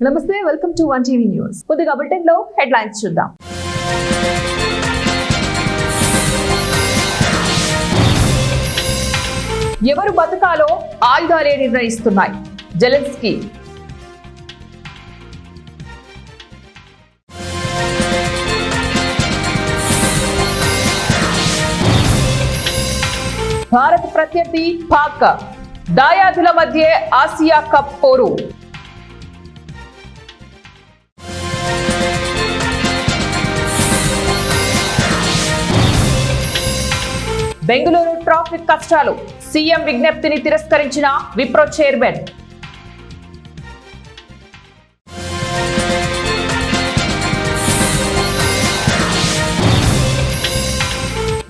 నమస్తే, welcome to one TV news. కొద్దిగా bulletin లో హెడ్లైన్స్ చూద్దాం. ఎవరు బతకాలో ఆయుధాలే నిర్ణయిస్తున్నాయి. జెలెన్స్కీ. భారత్ ప్రత్యర్థి పాక్. దాయాదుల మధ్య ఆసియా కప్ పోరు. బెంగళూరు ట్రాఫిక్ కష్టాలు. సీఎం విజ్ఞప్తిని తిరస్కరించిన విప్రో చైర్మన్.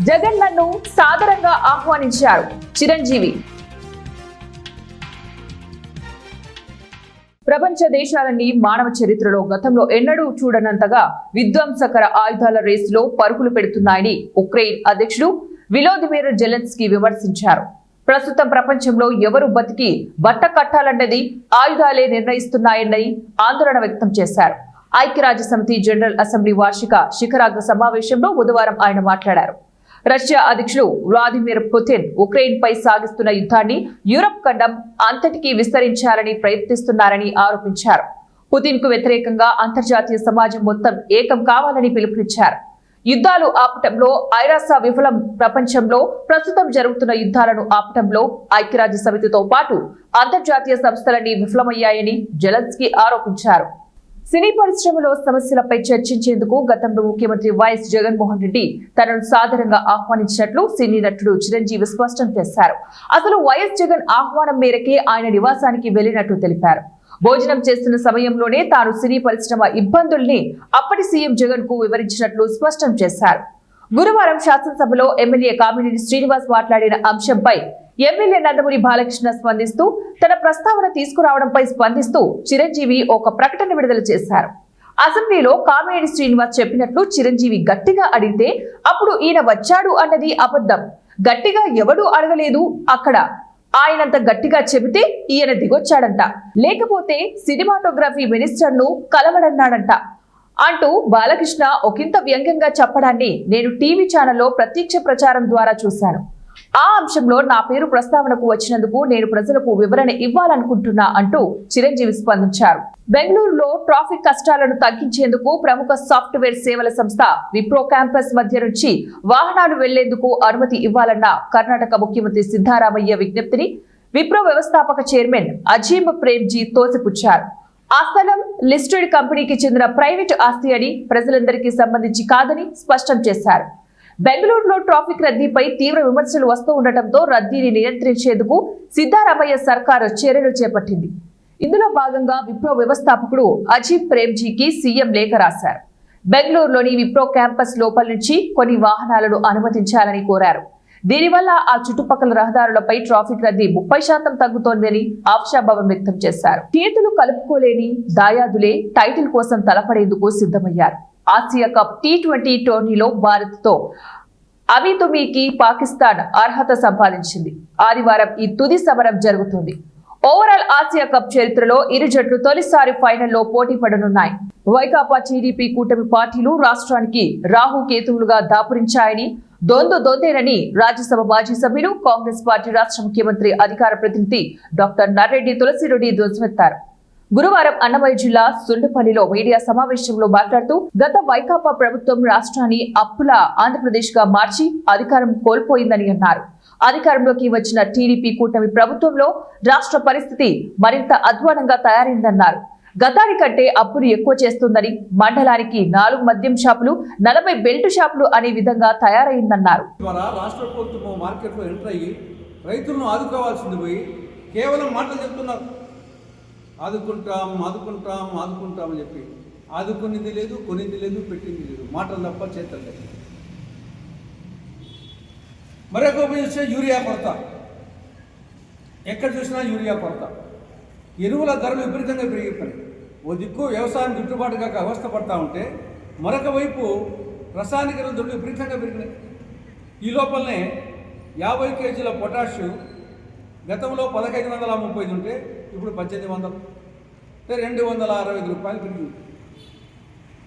జగన్ నన్ను సాదరంగా ఆహ్వానించారు. చిరంజీవి. ప్రపంచ దేశాలన్నీ మానవ చరిత్రలో గతంలో ఎన్నడూ చూడనంతగా విధ్వంసకర ఆయుధాల రేసులో పరుగులు పెడుతున్నాయని ఉక్రెయిన్ అధ్యక్షుడు విలోదిమిర్ జెలెన్స్కీ విమర్శించారు. ప్రస్తుతం ప్రపంచంలో ఎవరు బతికి బట్ట కట్టాలన్నది ఆయుధాలే నిర్ణయిస్తున్నాయని ఆందోళన వ్యక్తం చేశారు. ఐక్యరాజ్య సమితి జనరల్ అసెంబ్లీ వార్షిక శిఖరాగ్ర సమావేశంలో బుధవారం ఆయన మాట్లాడారు. రష్యా అధ్యక్షుడు వ్లాదిమిర్ పుతిన్ ఉక్రెయిన్ పై సాగిస్తున్న యుద్ధాన్ని యూరప్ ఖండం అంతటికీ విస్తరించాలని ప్రయత్నిస్తున్నారని ఆరోపించారు. పుతిన్ కు వ్యతిరేకంగా అంతర్జాతీయ సమాజం మొత్తం ఏకం కావాలని పిలుపునిచ్చారు. యుద్ధాలు ఆపటంలో ఐరాస విఫలం. ప్రపంచంలో ప్రస్తుతం జరుగుతున్న యుద్ధాలను ఆపటంలో ఐక్యరాజ్య సమితితో పాటు అంతర్జాతీయ సంస్థలన్నీ విఫలమయ్యాయని జెలెన్స్కీ ఆరోపించారు. సినీ పరిశ్రమలో సమస్యలపై చర్చించేందుకు గతంలో ముఖ్యమంత్రి వైఎస్ జగన్మోహన్ రెడ్డి తనను సాదరంగా ఆహ్వానించినట్లు సినీ నటుడు చిరంజీవి స్పష్టం చేశారు. అసలు వైఎస్ జగన్ ఆహ్వానం మేరకే ఆయన నివాసానికి వెళ్లినట్లు తెలిపారు. భోజనం చేస్తున్న సమయంలోనే తాను సినీ పరిశ్రమ ఇబ్బందుల్ని అప్పటి సీఎం జగన్ కు వివరించినట్లు స్పష్టం చేశారు. గురువారం శాసనసభలో ఎమ్మెల్యే కామినేని శ్రీనివాస్ మాట్లాడిన అంశంపై ఎమ్మెల్యే నందమూరి బాలకృష్ణ స్పందిస్తూ తన ప్రస్తావన తీసుకురావడంపై స్పందిస్తూ చిరంజీవి ఒక ప్రకటన విడుదల చేశారు. అసెంబ్లీలో కామినేని శ్రీనివాస్ చెప్పినట్లు చిరంజీవి గట్టిగా అడిగితే అప్పుడు ఈయన వచ్చాడు అన్నది అబద్ధం. గట్టిగా ఎవడూ అడగలేదు. అక్కడ ఆయనంత గట్టిగా చెబితే ఈయన దిగొచ్చాడంట, లేకపోతే సినిమాటోగ్రఫీ మినిస్టర్ ను కలవడన్నాడంట అంటూ బాలకృష్ణ ఒకంత వ్యంగ్యంగా చెప్పడాన్ని నేను టీవీ ఛానల్లో ప్రత్యక్ష ప్రచారం ద్వారా చూశాను. ఆ అంశంలో నా పేరు ప్రస్తావనకు వచ్చినందుకు నేను ప్రజలకు వివరణ ఇవ్వాలనుకుంటున్నా అంటూ చిరంజీవి స్పందించారు. బెంగళూరులో ట్రాఫిక్ కష్టాలను తగ్గించేందుకు ప్రముఖ సాఫ్ట్వేర్ సేవల సంస్థ విప్రో క్యాంపస్ మధ్య నుంచి వాహనాలు వెళ్లేందుకు అనుమతి ఇవ్వాలన్న కర్ణాటక ముఖ్యమంత్రి సిద్ధరామయ్య విజ్ఞప్తిని విప్రో వ్యవస్థాపక చైర్మన్ అజీమ్ ప్రేమ్జీ తోసిపుచ్చారు. ఆ స్థలం లిస్టెడ్ కంపెనీకి చెందిన ప్రైవేటు ఆస్తి అని, ప్రజలందరికీ సంబంధించి కాదని స్పష్టం చేశారు. బెంగళూరులో ట్రాఫిక్ రద్దీపై తీవ్ర విమర్శలు వస్తూ ఉండటంతో రద్దీని నియంత్రించేందుకు సిద్ధరామయ్య సర్కారు చర్యలు చేపట్టింది. ఇందులో భాగంగా విప్రో వ్యవస్థాపకుడు అజీమ్ ప్రేమ్జీకి సీఎం లేఖ రాశారు. బెంగళూరులోని విప్రో క్యాంపస్ లోపల నుంచి కొన్ని వాహనాలను అనుమతించాలని కోరారు. దీనివల్ల ఆ చుట్టుపక్కల రహదారులపై ట్రాఫిక్ రద్దీ 30% తగ్గుతోందని ఆశాభావం వ్యక్తం చేశారు. చేతులు కలుపుకోలేని దాయాదులే టైటిల్ కోసం తలపడేందుకు సిద్ధమయ్యారు. ఆసియా కప్ T20 టోర్నీలో భారత్ తో అమీతుమీకి పాకిస్తాన్ అర్హత సంపాదించింది. ఆదివారం ఈ తుది సమరం జరుగుతుంది. ఓవరాల్ ఆసియా కప్ చరిత్రలో ఇరు జట్లు తొలిసారి ఫైనల్లో పోటీ పడనున్నాయి. వైకాపా టీడీపీ కూటమి పార్టీలు రాష్ట్రానికి రాహుకేతువులుగా దాపురించాయని, దొందేనని రాజ్యసభ మాజీ సభ్యులు కాంగ్రెస్ పార్టీ రాష్ట్ర ముఖ్యమంత్రి అధికార ప్రతినిధి డాక్టర్ నర్రెడ్డి తులసిరెడ్డి ధ్వజమెత్తారు. గురువారం అన్నమయ్య జిల్లా సుండపల్లిలో మీడియా సమావేశంలో మాట్లాడుతూ గత వైకాపా ప్రభుత్వం రాష్ట్రాన్ని అప్పుల ఆంధ్రప్రదేశ్ గా మార్చి అధికారం కోల్పోయిందని అన్నారు. అధికారంలోకి వచ్చిన టీడీపీ కూటమి ప్రభుత్వంలో రాష్ట్ర పరిస్థితి మరింత అధ్వానంగా తయారైందన్నారు. గతానికంటే అప్పులు ఎక్కువ చేస్తుందని, మండలానికి 4 మద్యం షాపులు, 40 బెల్ట్ షాపులు అనే విధంగా తయారైందన్నారు. రాష్ట్ర ప్రభుత్వం మార్కెట్లో ఎంటర్ అయ్యి రైతులను ఆదుకోవాల్సింది పోయి కేవలం మాటలు చెప్తున్నారు. ఆదుకుంటాం అని చెప్పి ఆదుకునేది లేదు, కొనింది లేదు, పెట్టింది లేదు, మాటలు తప్ప చేతలు లేదు. మరొక విషయం యూరియా కొరత. ఎక్కడ చూసినా యూరియా కొరత. ఎరువుల ధరలు విపరీతంగా పెరిగిపోయాయి. ఓ దిక్కు వ్యవసాయం గిట్టుబాటు కాక అవస్థ పడతా ఉంటే, మరొక వైపు రసాయనిక ఎరువులు విపరీతంగా పెరిగినాయి. ఈ లోపలనే 50 కేజీల పొటాషు గతంలో 1530 ఉంటే ఇప్పుడు 1800. అంటే 265 రూపాయలు పెరిగింది.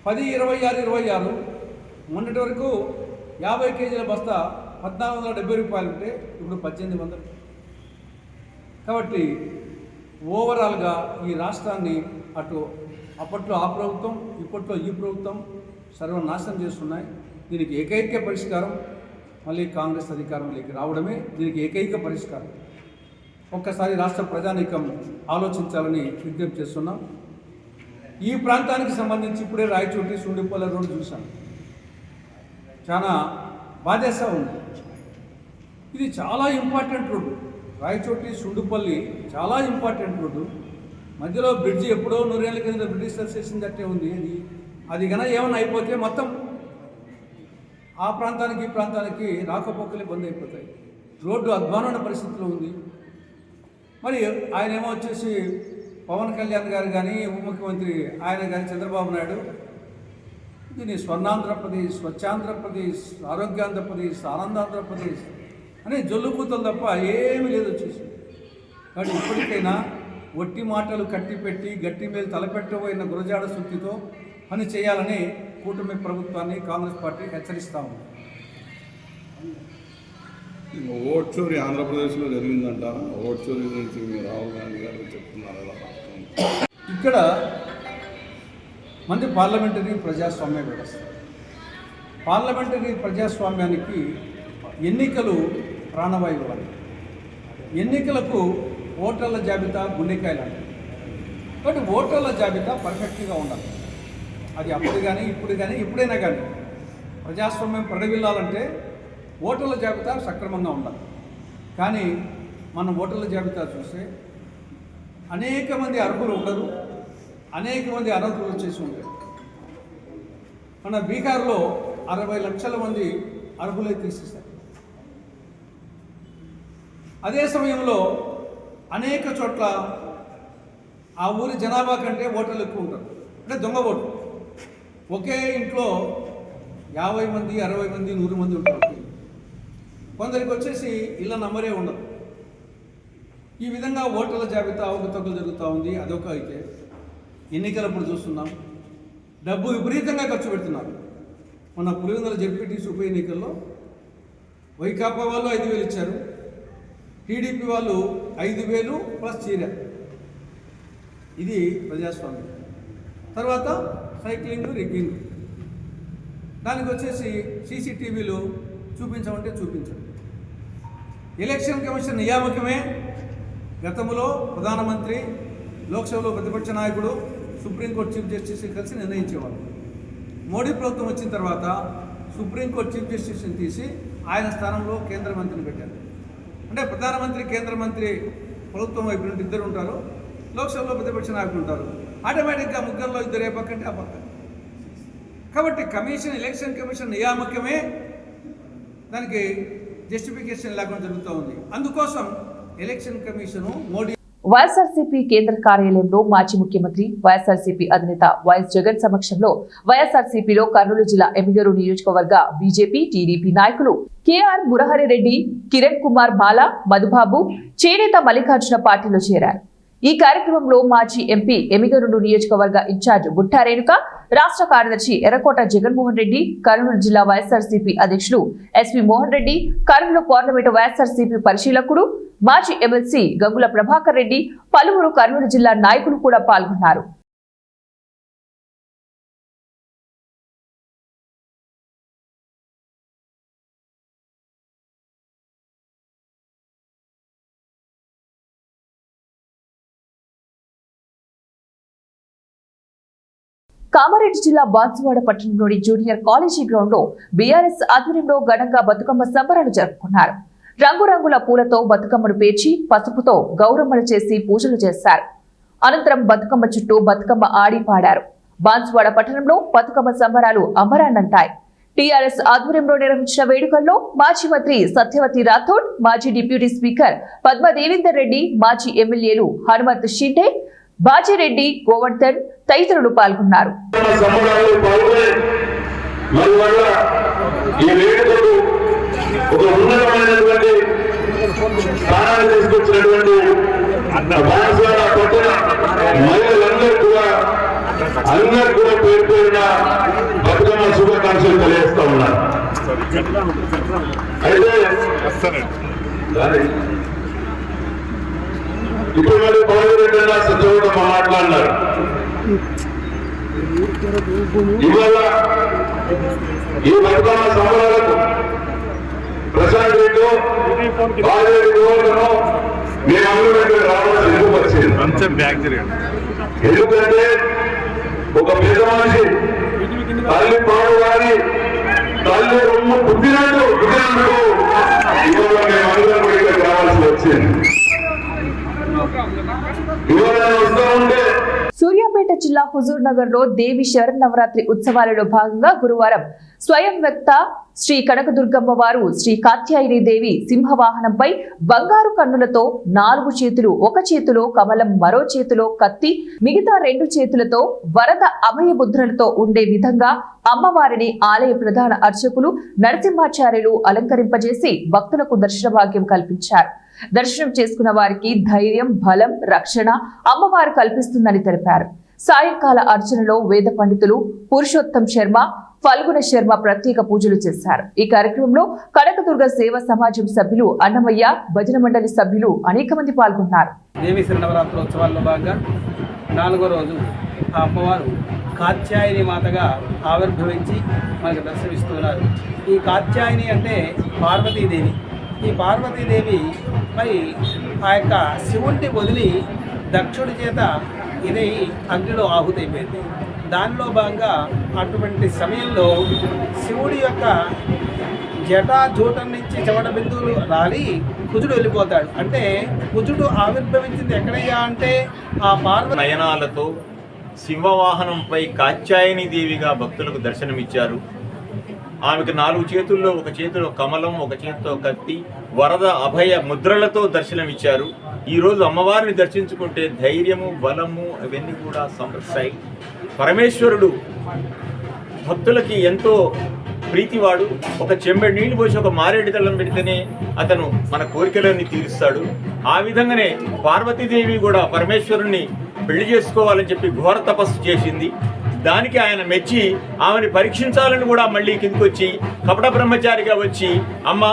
10, 26, 26 మొన్నటి వరకు 50 కేజీల బస్తా 1470 రూపాయలు ఉంటే ఇప్పుడు 1800. కాబట్టి ఓవరాల్గా ఈ రాష్ట్రాన్ని అటు అప్పట్లో ఆ ప్రభుత్వం, ఇప్పట్లో ఈ ప్రభుత్వం సర్వనాశనం చేస్తున్నాయి. దీనికి ఏకైక పరిష్కారం మళ్ళీ కాంగ్రెస్ అధికారంలోకి రావడమే దీనికి ఏకైక పరిష్కారం. ఒక్కసారి రాష్ట్ర ప్రజానీకం ఆలోచించాలని విజ్ఞప్తి చేస్తున్నాం. ఈ ప్రాంతానికి సంబంధించి ఇప్పుడే రాయచోటి సుండిపల్లి రోడ్డు చూశాను, చాలా బాధేస్తా ఉంది. ఇది చాలా ఇంపార్టెంట్ రోడ్డు. రాయచోటి సుండుపల్లి చాలా ఇంపార్టెంట్ రోడ్డు. మధ్యలో బ్రిడ్జి ఎప్పుడో 100 ఏళ్ళ కింద బ్రిటిషర్స్ చేసిందట్టే ఉంది. అది కన్నా ఏమన్నా అయిపోతే మొత్తం ఆ ప్రాంతానికి ఈ ప్రాంతానికి రాకపోకలే బంద్ అయిపోతాయి. రోడ్డు అధ్వానమైన పరిస్థితిలో ఉంది. మరి ఆయన ఏమో వచ్చేసి పవన్ కళ్యాణ్ గారు కానీ, ఉప ముఖ్యమంత్రి ఆయన కానీ, చంద్రబాబు నాయుడు దీన్ని స్వర్ణాంధ్రప్రదేశ్, స్వచ్ఛాంధ్రప్రదేశ్, ఆరోగ్యాంధ్రప్రదేశ్, ఆనందాంధ్రప్రదేశ్ అని జొల్లుకూతలు తప్ప ఏమీ లేదు వచ్చేసి. కానీ ఇప్పటికైనా ఒట్టి మాటలు కట్టిపెట్టి గట్టి మీద తలపెట్టబోయిన గురజాడ శుద్ధితో పని చేయాలని కూటమి ప్రభుత్వాన్ని కాంగ్రెస్ పార్టీ హెచ్చరిస్తా ఉంది. ఓట్ చోరీ ఆంధ్రప్రదేశ్లో జరిగిందంట. ఓట్ చోరీ గురించి మీరు రాహుల్ గాంధీ గారు చెప్తున్నారు. ఇక్కడ మంది పార్లమెంటరీ ప్రజాస్వామ్య వ్యవస్థ. పార్లమెంటరీ ప్రజాస్వామ్యానికి ఎన్నికలు ప్రాణవాయువు. ఎన్నికలకు ఓటర్ల జాబితా గుండెకాయలు అంటారు. కాబట్టి ఓటర్ల జాబితా పర్ఫెక్ట్గా ఉండాలి. అది అప్పుడు కానీ ఇప్పుడు కానీ ఎప్పుడైనా కానీ ప్రజాస్వామ్యం ప్రడవిల్లాలంటే ఓటర్ల జాబితా సక్రమంగా ఉండాలి. కానీ మనం ఓటర్ల జాబితా చూస్తే అనేక మంది అర్హులు ఉండరు, అనేక మంది అనర్హులు వచ్చేసి ఉంటారు. మన బీహార్లో 60 లక్షల మంది అర్హులై తీసేశారు. అదే సమయంలో అనేక చోట్ల ఆ ఊరి జనాభా కంటే ఓటర్లు ఎక్కువ ఉంటారు, అంటే దొంగ ఓటు. ఒకే ఇంట్లో 50 మంది, 60 మంది, 100 మంది ఉంటారు. కొందరికి వచ్చేసి ఇళ్ళ నంబరే ఉండదు. ఈ విధంగా ఓటర్ల జాబితా అవకతవకలు జరుగుతూ ఉంది. అదొక అయితే ఎన్నికలప్పుడు చూస్తున్నాం, డబ్బు విపరీతంగా ఖర్చు పెడుతున్నారు. మన పులివెందుల జెడ్పీటీసీ ఉప ఎన్నికల్లో వైకాపా వాళ్ళు 5,000 ఇచ్చారు, టీడీపీ వాళ్ళు 5,000 ప్లస్ చీర. ఇది ప్రజాస్వామ్యం. తర్వాత సైక్లింగ్, రిగ్గింగ్. దానికి వచ్చేసి సీసీటీవీలు చూపించమంటే చూపించండి. ఎలక్షన్ కమిషన్ నియామకమే గతంలో ప్రధానమంత్రి, లోక్సభలో ప్రతిపక్ష నాయకుడు, సుప్రీంకోర్టు చీఫ్ జస్టిస్ కలిసి నిర్ణయించేవాళ్ళు. మోడీ ప్రభుత్వం వచ్చిన తర్వాత సుప్రీంకోర్టు చీఫ్ జస్టిస్ని తీసి ఆయన స్థానంలో కేంద్ర మంత్రిని పెట్టారు. అంటే ప్రధానమంత్రి, కేంద్ర మంత్రి ప్రభుత్వం వైపు నుండి 2 ఉంటారు, లోక్సభలో ప్రతిపక్ష నాయకులు ఉంటారు. ఆటోమేటిక్గా ముగ్గురులో 2 ఏ పక్కంటే ఆ పక్క. కాబట్టి కమిషన్, ఎలక్షన్ కమిషన్ నియామకమే దానికి జస్టిఫికేషన్ లేకుండా జరుగుతూ ఉంది. అందుకోసం ఎలక్షన్ కమిషను మోడీ. వైఎస్ఆర్సీపీ కేంద్ర కార్యాలయంలో మాజీ ముఖ్యమంత్రి, వైఎస్ఆర్సీపీ అధినేత వైఎస్ జగన్ సమక్షంలో వైఎస్ఆర్సీపీలో కర్నూలు జిల్లా ఎమ్మిగనూరు నియోజకవర్గ బీజేపీ, టీడీపీ నాయకులు కేఆర్ మురహరిరెడ్డి, కిరణ్ కుమార్ మాల, మధుబాబు, చేనేత మల్లికార్జున పార్టీలో చేరారు. ఈ కార్యక్రమంలో మాజీ ఎంపీ, ఎమ్మిగనూరు నియోజకవర్గ ఇన్ఛార్జ్ బుట్టా రేణుక, రాష్ట్ర కార్యదర్శి ఎర్రకోట జగన్మోహన్ రెడ్డి, కర్నూలు జిల్లా వైఎస్ఆర్సీపీ అధ్యక్షులు ఎస్వి మోహన్ రెడ్డి, కర్నూలు పార్లమెంటు వైఎస్ఆర్సీపీ పరిశీలకుడు మాజీ ఎమ్మెల్సీ గంగుల ప్రభాకర్ రెడ్డి, పలువురు కర్నూలు జిల్లా నాయకులు కూడా పాల్గొన్నారు. కామారెడ్డి జిల్లా బాన్సువాడ పట్టణంలోని జూనియర్ కాలేజీ గ్రౌండ్ లో బీఆర్ఎస్ ఆధ్వర్యంలో ఘనంగా బతుకమ్మ సంబరాలు జరుపుకున్నారు. రంగురంగుల పూలతో బతుకమ్మను పేర్చి పసుపుతో గౌరమ్మలు చేసి పూజలు చేశారు. అనంతరం బతుకమ్మ చుట్టూ బతుకమ్మ ఆడి పాడారు. బాన్సువాడ పట్టణంలో బతుకమ్మ సంబరాలు అమరాన్నంటాయి. టీఆర్ఎస్ ఆధ్వర్యంలో నిర్వహించిన వేడుకల్లో మాజీ మంత్రి సత్యవతి రాథోడ్, మాజీ డిప్యూటీ స్పీకర్ పద్మ దేవేందర్ రెడ్డి, మాజీ ఎమ్మెల్యేలు హనుమంత్ షిండే, బాజిరెడ్డి, గోవర్ధన్ తదితరులు పాల్గొన్నారు. ఒక ఉన్నతమైనటువంటి స్థానాన్ని తీసుకొచ్చినటువంటి బాన్సువాడ పట్టణ మహిళలందరూ అందరు కూడా పేరు పేరున బతుకమ్మ శుభాకాంక్షలు తెలియజేస్తా ఉన్నారు. అయితే ఇప్పుడు మరి పౌరులు సత్యవతం మాట్లాడినారు. ఇవాళ ఈ బతుకమ్మ సంబరాలకు ప్రశాంత్ రెడ్డి మేమందరూ రావాల్సి ఎందుకు వచ్చింది? ఎందుకంటే ఒక పెద్ద మనిషి తల్లి పాడు వారి తల్లి రొమ్ము పుట్టినందుకు ఇవాళ మేమందరం కూడా ఇక్కడికి రావాల్సి వచ్చింది. ఇవాళ వస్తూ ఉంటే సూర్యాపేట జిల్లా హుజూర్ నగర్ లో దేవి శరన్నవరాత్రి ఉత్సవాలలో భాగంగా గురువారం స్వయం వ్యక్త శ్రీ కనకదుర్గమ్మ వారు శ్రీ కాత్యాయని దేవి సింహవాహనంపై బంగారు కన్నులతో 4 చేతులు, ఒక చేతిలో కమలం, మరో చేతిలో కత్తి, మిగతా 2 చేతులతో వరద అభయ ముద్రలతో ఉండే విధంగా అమ్మవారిని ఆలయ ప్రధాన అర్చకులు నరసింహాచార్యులు అలంకరింపజేసి భక్తులకు దర్శన భాగ్యం కల్పించారు. దర్శనం చేసుకున్న వారికి ధైర్యం, బలం, రక్షణ అమ్మవారు కల్పిస్తుందని తెలిపారు. సాయంకాల అర్చనలో వేద పండితులు పురుషోత్తం శర్మ, ఫల్గుణ శర్మ ప్రత్యేక పూజలు చేశారు. ఈ కార్యక్రమంలో కనకదుర్గ సేవా సమాజం సభ్యులు అన్నమయ్య, భజన మండలి సభ్యులు అనేక మంది పాల్గొన్నారు. దేవి శరన్నవరాత్రి ఉత్సవాల్లో భాగంగా 4వ రోజు ఆ అమ్మవారు కాత్యాయని మాతగా ఆవిర్భవించి మనకు దర్శనమిస్తున్నారు. ఈ కాత్యాయని అంటే పార్వతీదేవి. ఈ పార్వతీదేవి మరి ఆ యొక్క శివుడిని వదిలి దక్షుడి చేత ఇది అగ్నిలో ఆహుతైపోయింది. దానిలో భాగంగా అటువంటి సమయంలో శివుడి యొక్క జటాజూటం నుంచి చెమట బిందువులు రాలి కుజుడు వెళ్ళిపోతాడు. అంటే కుజుడు ఆవిర్భవించింది ఎక్కడయ్యా అంటే ఆ పార్వతి నయనాలతో సింహవాహనంపై కాత్యాయని దేవిగా భక్తులకు దర్శనమిచ్చారు. ఆమెకు 4 చేతుల్లో, ఒక చేతిలో కమలం, ఒక చేతితో కత్తి, వరద అభయ ముద్రలతో దర్శనమిచ్చారు. ఈరోజు అమ్మవారిని దర్శించుకుంటే ధైర్యము, బలము అవన్నీ కూడా సమృద్ధాయి. పరమేశ్వరుడు భక్తులకి ఎంతో ప్రీతివాడు. ఒక చెంబెడు నీళ్లు పోసి ఒక మారేడు దళం పెడితేనే అతను మన కోరికలన్నీ తీరుస్తాడు. ఆ విధంగానే పార్వతీదేవి కూడా పరమేశ్వరుణ్ణి పెళ్లి చేసుకోవాలని చెప్పి ఘోర తపస్సు చేసింది. దానికి ఆయన మెచ్చి ఆమెను పరీక్షించాలని కూడా మళ్ళీ కిందకొచ్చి కపట బ్రహ్మచారిగా వచ్చి, అమ్మ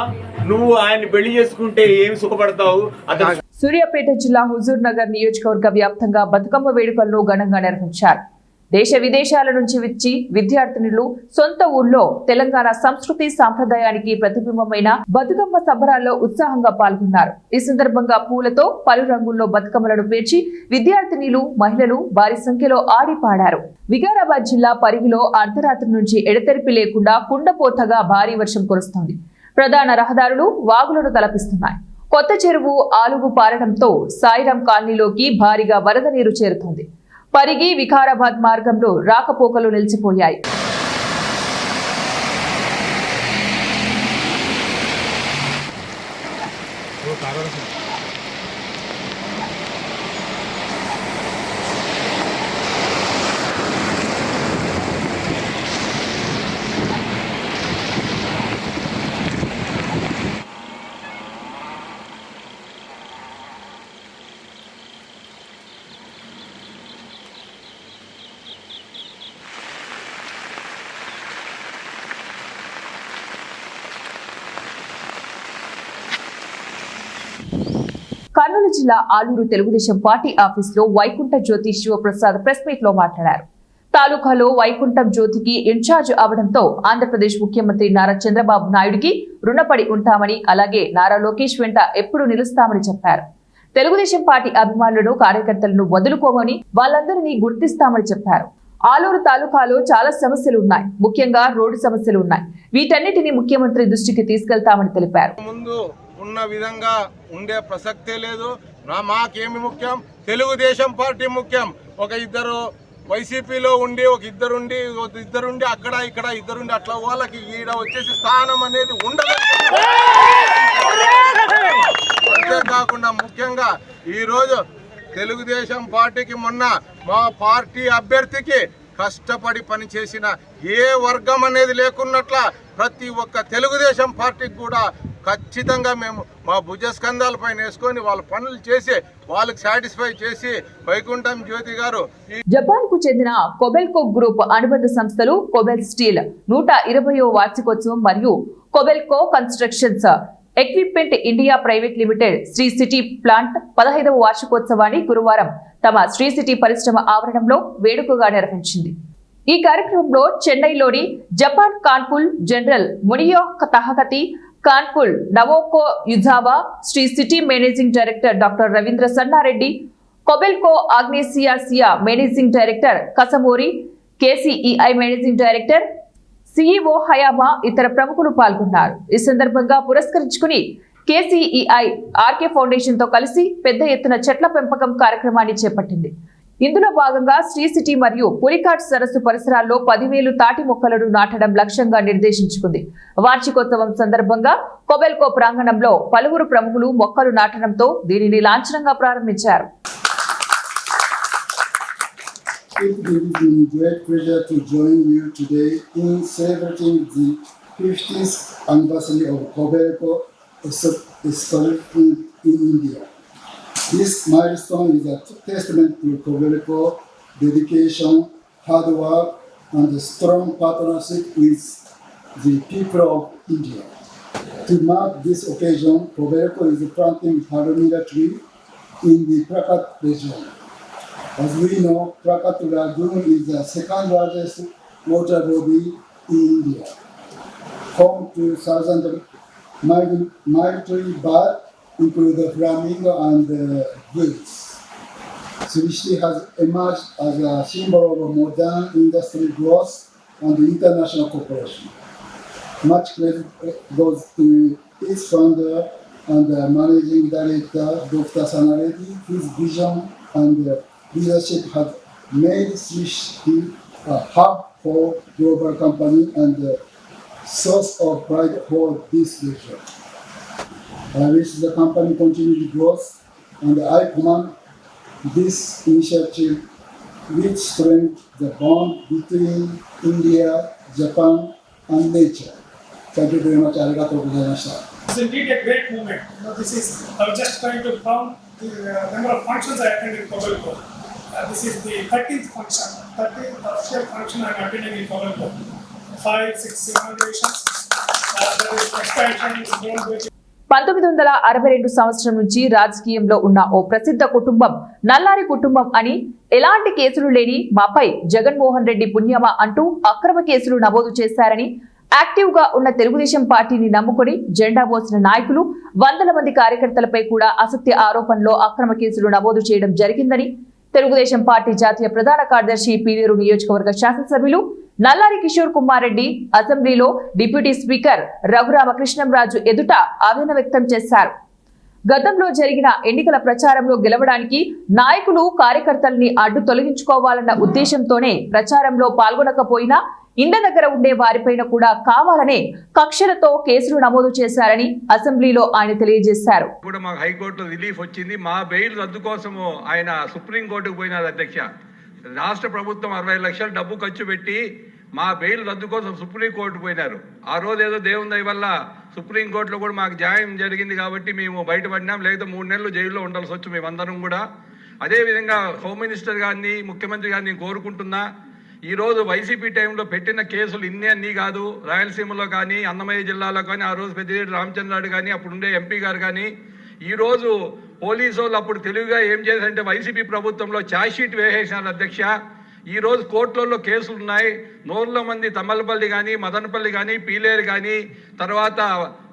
నువ్వు ఆయన్ని పెళ్లి చేసుకుంటే ఏమి సుఖపడతావు. అతను సూర్యాపేట జిల్లా హుజూర్ నగర్ నియోజకవర్గ వ్యాప్తంగా బతుకమ్మ వేడుకలను ఘనంగా నిర్వహించారు. దేశ విదేశాల నుంచి వచ్చి విద్యార్థినులు సొంత ఊర్లో తెలంగాణ సంస్కృతి సాంప్రదాయానికి ప్రతిబింబమైన బతుకమ్మ సంబరాల్లో ఉత్సాహంగా పాల్గొన్నారు. ఈ సందర్భంగా పూలతో పలు రంగుల్లో బతుకమ్మలను పేర్చి విద్యార్థినులు, మహిళలు భారీ సంఖ్యలో ఆడి పాడారు. వికారాబాద్ జిల్లా పరిగిలో అర్ధరాత్రి నుంచి ఎడతెరిపి లేకుండా కుండపోతగా భారీ వర్షం కురుస్తోంది. ప్రధాన రహదారులు వాగులను తలపిస్తున్నాయి. కొత్త చెరువు ఆలుగు పారడంతో సాయిరాం కాలనీలోకి భారీగా వరద నీరు చేరుతోంది. పరిగి వికారాబాద్ మార్గంలో రాకపోకలు నిలిచిపోయాయి. కర్నూలు జిల్లా ఆలూరు తెలుగుదేశం పార్టీ ఆఫీసులో వైకుంఠ జ్యోతి శివప్రసాద్ ప్రెస్ మీట్ లో మాట్లాడారు. తాలూకాలో వైకుంఠం జ్యోతికి ఇన్ఛార్జ్ అవడంతో ఆంధ్రప్రదేశ్ ముఖ్యమంత్రి నారా చంద్రబాబు నాయుడికి రుణపడి ఉంటామని, అలాగే నారా లోకేష్ వెంట ఎప్పుడు నిలుస్తామని చెప్పారు. తెలుగుదేశం పార్టీ అభిమానులను, కార్యకర్తలను వదులుకోమని, వాళ్ళందరినీ గుర్తిస్తామని చెప్పారు. ఆలూరు తాలూకాలో చాలా సమస్యలు ఉన్నాయి, ముఖ్యంగా రోడ్డు సమస్యలు ఉన్నాయి. వీటన్నిటిని ముఖ్యమంత్రి దృష్టికి తీసుకెళ్తామని తెలిపారు. ముందు ఉన్న విధంగా ఉండే ప్రసక్తే లేదు. మాకేమి ముఖ్యం? తెలుగుదేశం పార్టీ ముఖ్యం. ఒక ఇద్దరు వైసీపీలో ఉండి, ఒక ఇద్దరుండి అక్కడ ఇక్కడ ఇద్దరుండి అట్లా వాళ్ళకి ఈడ వచ్చేసి స్థానం అనేది ఉండదు. అంతేకాకుండా ముఖ్యంగా ఈరోజు తెలుగుదేశం పార్టీకి మొన్న మా పార్టీ అభ్యర్థికి కష్టపడి పనిచేసిన ఏ వర్గం అనేది లేకున్నట్ల ప్రతి ఒక్క తెలుగుదేశం పార్టీకి కూడా ఖచ్చితంగా మేము మా భుజస్కంధాలపైన వేసుకొని వాళ్ళ పనులు చేసి వాళ్ళకి సాటిస్ఫై చేసి వైకుంఠం జ్యోతి గారు జపాన్ కు చెందిన కొబెల్కో గ్రూప్ అనుబంధ సంస్థలు కొబెల్ స్టీల్ 120వ వార్షికోత్సవం మరియు Kobelco constructions equipment India private limited Sri City plant 15వ వార్షికోత్సవాన్ని గురువారం తమ శ్రీ సిటీ పరిశ్రమ ఆవరణంలో వేడుకగా నిర్వహించింది. ఈ కార్యక్రమంలో చెన్నైలోని జపాన్ కాన్పుల్ జనరల్ మునియో తహకతి, consul Naoko Yuzawa, Sri City managing director doctor Ravindra Sannareddy, Kobelco ఆగ్నేసియాసియా managing director Kasamori, KCEI managing director CEO Hayama ఇతర ప్రముఖులు పాల్గొన్నారు. ఈ సందర్భంగా పురస్కరించుకుని కేసీఈఐ ఆర్కే ఫౌండేషన్ తో కలిసి పెద్ద ఎత్తున చెట్ల పెంపకం కార్యక్రమాన్ని చేపట్టింది. ఇందులో భాగంగా శ్రీ సిటీ మరియు పులికాట్ సరస్సు పరిసరాల్లో 10,000 తాటి మొక్కలను నాటడం లక్ష్యంగా నిర్దేశించుకుంది. వార్షికోత్సవం సందర్భంగా కొబెల్కో ప్రాంగణంలో పలువురు ప్రముఖులు మొక్కలు నాటడంతో దీనిని లాంఛనంగా ప్రారంభించారు. It gives me great pleasure to join you today in celebrating the 50th anniversary of Kobelco establishment in India. This milestone is a testament to Kobelco dedication, hard work, and a strong partnership with the people of India. To mark this occasion, Kobelco is planting Halomira tree in the Prakat region. As we know, Prakat Lagoon is the second largest water body in India, home to thousands of migratory birds, including flamingo and gulls. Sri City has emerged as a symbol of modern industry growth and international cooperation. Much credit goes to its founder and managing director, Dr. Sanareddy, whose vision and leadership has made Sri City a hub for global company and a source of pride for this region. I wish the company continued growth and I commend this initiative which strengthens the bond between India, Japan and nature. Thank you very much. Arigatou gozaimashita. It's indeed a great moment. I was just trying to count the number of functions I attended in Kobelco. This is the 13th function, 13th official function I am attending in Kobelco. 5, 6 inaugurations. There is expansion, groundbreaking. 1962 సంవత్సరం నుంచి రాజకీయంలో ఉన్న ఓ ప్రసిద్ధ కుటుంబం నల్లారి కుటుంబం అని, ఎలాంటి కేసులు లేని మాపై జగన్మోహన్ రెడ్డి పుణ్యమా అంటూ అక్రమ కేసులు నమోదు చేశారని, యాక్టివ్ గా ఉన్న తెలుగుదేశం పార్టీని నమ్ముకొని జెండా మోసిన నాయకులు, వందల మంది కార్యకర్తలపై కూడా అసత్య ఆరోపణలో అక్రమ కేసులు నమోదు చేయడం జరిగిందని తెలుగుదేశం పార్టీ జాతీయ ప్రధాన కార్యదర్శి పీలేరు నియోజకవర్గ శాసనసభ్యులు నల్లారి కిషోర్ కుమార్ రెడ్డి అసెంబ్లీలో డిప్యూటీ స్పీకర్ రఘురామకృష్ణంరాజు ఎదుట ఆవేదన వ్యక్తం చేశారు. గతంలో జరిగిన ఎన్నికల ప్రచారంలో గెలవడానికి నాయకులు కార్యకర్తల్ని అడ్డు తొలగించుకోవాలన్న ఉద్దేశంతోనే ప్రచారంలో పాల్గొనకపోయినా ఇండ్ల దగ్గర ఉండే వారిపైన కూడా కావాలనే కక్షలతో కేసులు నమోదు చేశారని అసెంబ్లీలో ఆయన తెలియజేశారు. కూడా మాకు హైకోర్టులో రిలీఫ్ వచ్చింది. మా బెయిల్ రద్దు కోసము ఆయన సుప్రీంకోర్టుకు పోయినారు అధ్యక్ష. రాష్ట్ర ప్రభుత్వం 60 లక్షలు డబ్బు ఖర్చు పెట్టి మా బెయిల్ రద్దు కోసం సుప్రీంకోర్టు పోయినారు. ఆ రోజు ఏదో దేవుని దయ వల్ల సుప్రీంకోర్టులో కూడా మాకు న్యాయం జరిగింది కాబట్టి మేము బయటపడినాం. లేకపోతే 3 నెలలు జైల్లో ఉండాల్సి వచ్చు మేమందరం కూడా. అదేవిధంగా హోమ్ మినిస్టర్ గారిని, ముఖ్యమంత్రి గారిని కోరుకుంటున్నా, ఈరోజు వైసీపీ టైంలో పెట్టిన కేసులు అన్నీ కాదు. రాయలసీమలో కానీ, అన్నమయ్య జిల్లాలో కానీ, ఆ రోజు పెద్దిరెడ్డి రామచంద్రారెడ్డి కానీ, అప్పుడుండే ఎంపీ గారు కానీ, ఈరోజు పోలీసు వాళ్ళు అప్పుడు తెలుగుగా ఏం చేశారంటే వైసీపీ ప్రభుత్వంలో ఛార్జ్షీట్ వేసేసినారు అధ్యక్ష. ఈరోజు కోర్టులలో కేసులు ఉన్నాయి. 100 మంది తమ్మలపల్లి కానీ, మదనపల్లి కానీ, పీలేరు కానీ, తర్వాత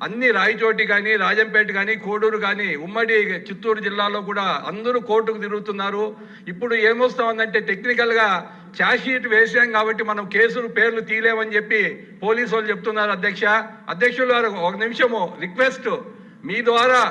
అన్ని రాయచోటి కానీ, రాజంపేట కానీ, కోడూరు కానీ, ఉమ్మడి చిత్తూరు జిల్లాలో కూడా అందరూ కోర్టుకు తిరుగుతున్నారు. ఇప్పుడు ఏమొస్తామందంటే టెక్నికల్గా ఛార్జ్షీట్ వేసాం కాబట్టి మనం కేసులు పేర్లు తీయలేమని చెప్పి పోలీసు వాళ్ళు చెప్తున్నారు అధ్యక్ష. అధ్యక్షులు గారు ఒక నిమిషము రిక్వెస్ట్ మీ ద్వారా.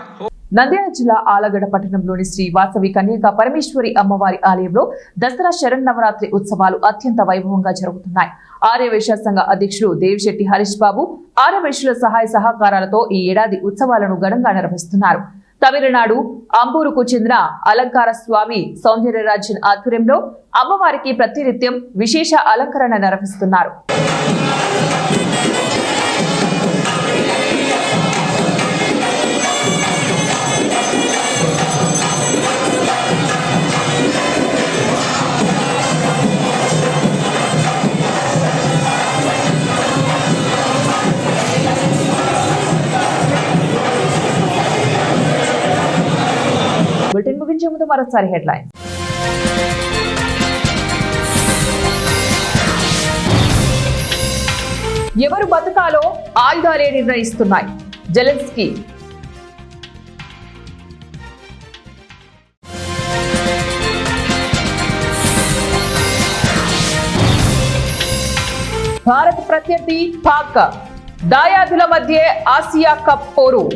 నంద్యాల జిల్లా ఆలగడ్డ పట్టణంలోని శ్రీ వాసవి కన్యకా పరమేశ్వరి అమ్మవారి ఆలయంలో దసరా శరన్నవరాత్రి ఉత్సవాలు అత్యంత వైభవంగా జరుగుతున్నాయి. ఆర్యవైశ్య సంఘ అధ్యక్షులు దేవిశెట్టి హరీష్ బాబు ఆర్యవైశ్యుల సహాయ సహకారాలతో ఈ ఏడాది ఉత్సవాలను ఘనంగా నిర్వహిస్తున్నారు. తమిళనాడు అంబూరుకు చెందిన అలంకార స్వామి సౌందర్యరాజన్ ఆధ్వర్యంలో అమ్మవారికి ప్రతినిత్యం విశేష అలంకరణ నిర్వహిస్తున్నారు. ముగించే ముందు మరోసారి హెడ్లైన్. ఎవరు బతకాలో ఆయుధాలే నిర్ణయిస్తున్నాయి. జెలెన్స్కీ. భారత్ ప్రత్యర్థి పాక్. దాయాదుల మధ్య ఆసియా కప్ పోరు.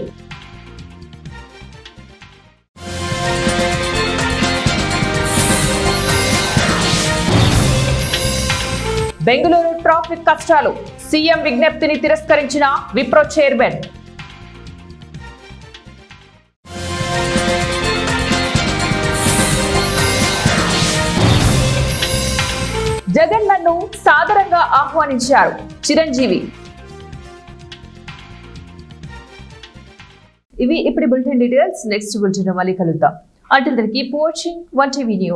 బెంగళూరు ట్రాఫిక్ కష్టాలు. సీఎం విజ్ఞప్తిని తిరస్కరించిన విప్రో చైర్మన్. జగన్ నన్ను సాదరంగా ఆహ్వానించారు చిరంజీవి. ఇవి ఇప్పుడు బులెటిన్ డీటెయిల్స్. నెక్స్ట్ బులెటిన్ మళ్ళీ కలుద్దాం. Until then, keep watching 1TV News.